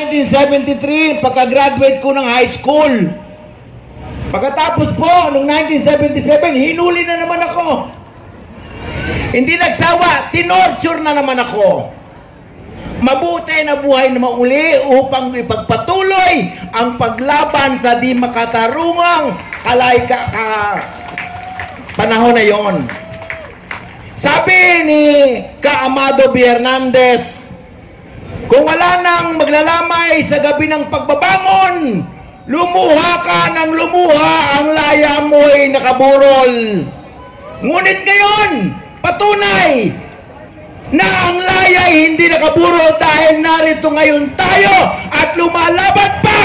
1973, pagka-graduate ko ng high school. Pagkatapos po, noong 1977, hinuli na naman ako. Hindi nagsawa, tinorture na naman ako. Mabuti na buhay na mauli upang ipagpatuloy ang paglaban sa di makatarungang panahon na yon. Sabi ni Ka-Amado B. Hernandez, kung wala nang maglalamay sa gabi ng pagbabangon, lumuha ka ng lumuha, ang laya mo'y nakaburol. Ngunit ngayon, patunay na ang laya ay hindi nakaburol dahil narito ngayon tayo at lumalaban pa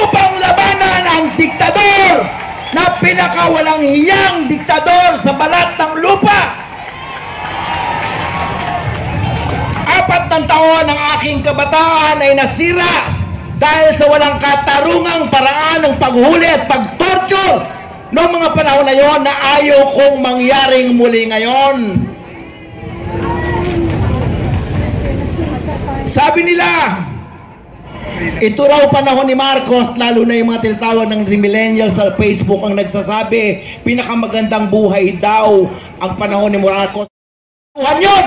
upang labanan ang diktador na pinakawalang hiyang diktador sa balat ng lupa. 4 na taon ng aking kabataan ay nasira dahil sa walang katarungang paraan ng paghuli at pagtorture noong mga panahon na yon na ayaw kong mangyaring muli ngayon. Sabi nila, ito raw panahon ni Marcos, lalo na yung mga tinatawag ng millennials sa Facebook ang nagsasabi, pinakamagandang buhay daw ang panahon ni Marcos. Yun!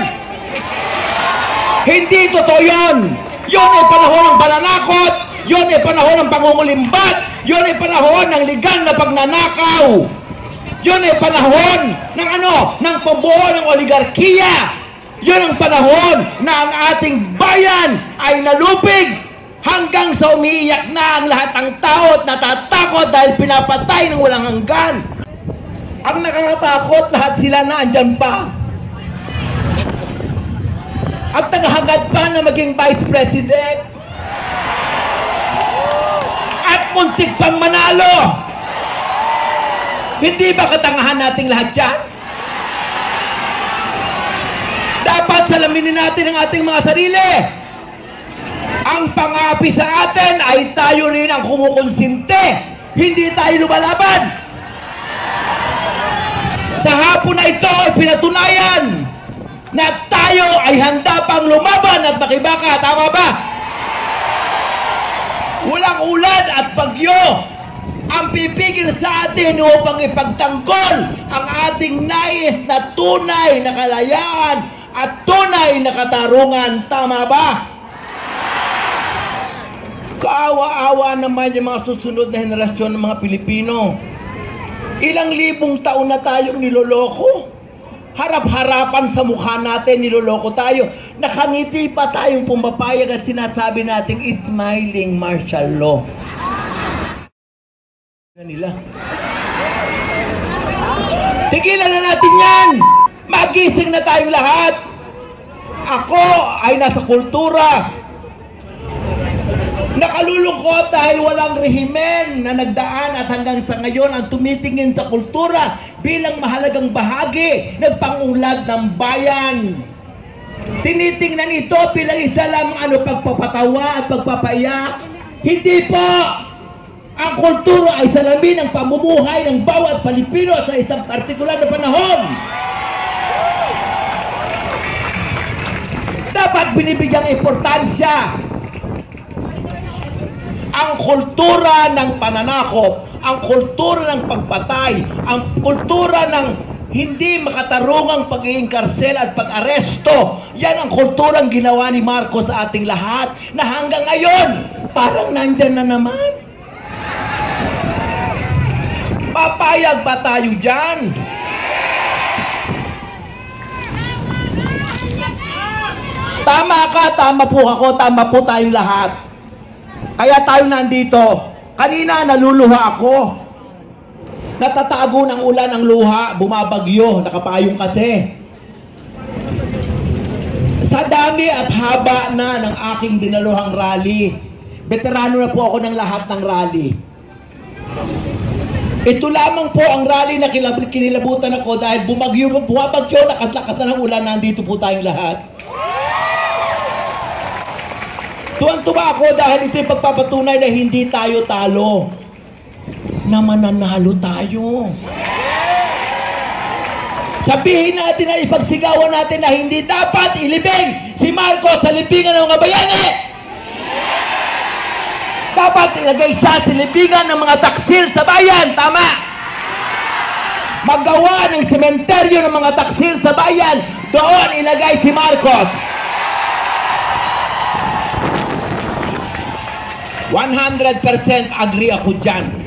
Hindi totoo yun! Yun ay panahon ng pananakot, yun ay panahon ng pangungulimbat, yun ay panahon ng legal na pagnanakaw, yun ay panahon ng ng pabuo ng oligarkiya, yun ang panahon na ang ating bayan ay nalupig hanggang sa umiiyak na ang lahat ng tao at natatakot dahil pinapatay ng walang hanggan. Ang nakakatakot, lahat sila na andyan pa. At naghahangad pa na maging Vice President. At muntik pang manalo. Hindi ba katangahan nating lahat yan? Dapat salaminin natin ang ating mga sarili. Ang pang-aapi sa atin ay tayo rin ang kumukonsinte. Hindi tayo lumalaban. Sa hapon na ito ay pinatunayan na tayo ay handa pang lumaban at makibaka. Tama ba? Walang ulan at bagyo ang pipigil sa atin upang ipagtanggol ang ating nais na tunay na kalayaan at tunay na katarungan. Tama ba? Kaawa-awa naman yung mga susunod na henerasyon ng mga Pilipino. Ilang libong taon na tayong niloloko. Harap-harapan sa mukha natin, niloloko tayo. Nakangiti pa tayong pumapayag at sinasabi nating smiling martial law. Nila. Tigilan na natin yan! Magising na tayong lahat! Ako ay nasa kultura. Nakalulungkot dahil walang rehimen na nagdaan at hanggang sa ngayon ang tumitingin sa kultura bilang mahalagang bahagi ng pangungulad ng bayan. Tinitingnan ito bilang isa lang pagpapatawa at pagpapaiyak. Hindi po! Ang kultura ay salamin ng pamumuhay ng bawat Pilipino sa isang partikular na panahon. Dapat binibigyang importansya ang kultura ng pananakop, ang kultura ng pagpatay, ang kultura ng hindi makatarungang pag-iinkarsel at pag-aresto. Yan ang kulturang ginawa ni Marcos sa ating lahat na hanggang ngayon parang nandyan na naman. Papayag ba tayo dyan? Tama ka, tama po ako, tama po tayong lahat. Kaya tayo nandito. Kanina naluluha ako. Natatago ng ulan ang luha, bumabagyo, nakapayong kasi. Sa dami at haba na ng aking dinaluhang rally, veterano na po ako ng lahat ng rally. Ito lamang po ang rally na kinilabutan ako dahil bumabagyo, lakat-lakat na ng ulan, nandito po tayong lahat. Tuwang-tuwa ako dahil ito yung pagpapatunay na hindi tayo talo, na mananalo tayo. Sabihin natin na ipagsigawan natin na hindi dapat ilibing si Marcos sa libingan ng mga bayani. dapat ilagay siya sa libingan ng mga taksil sa bayan. Tama. Magawa ng sementeryo ng mga taksil sa bayan. Doon ilagay si Marcos. 100% agree ako dyan.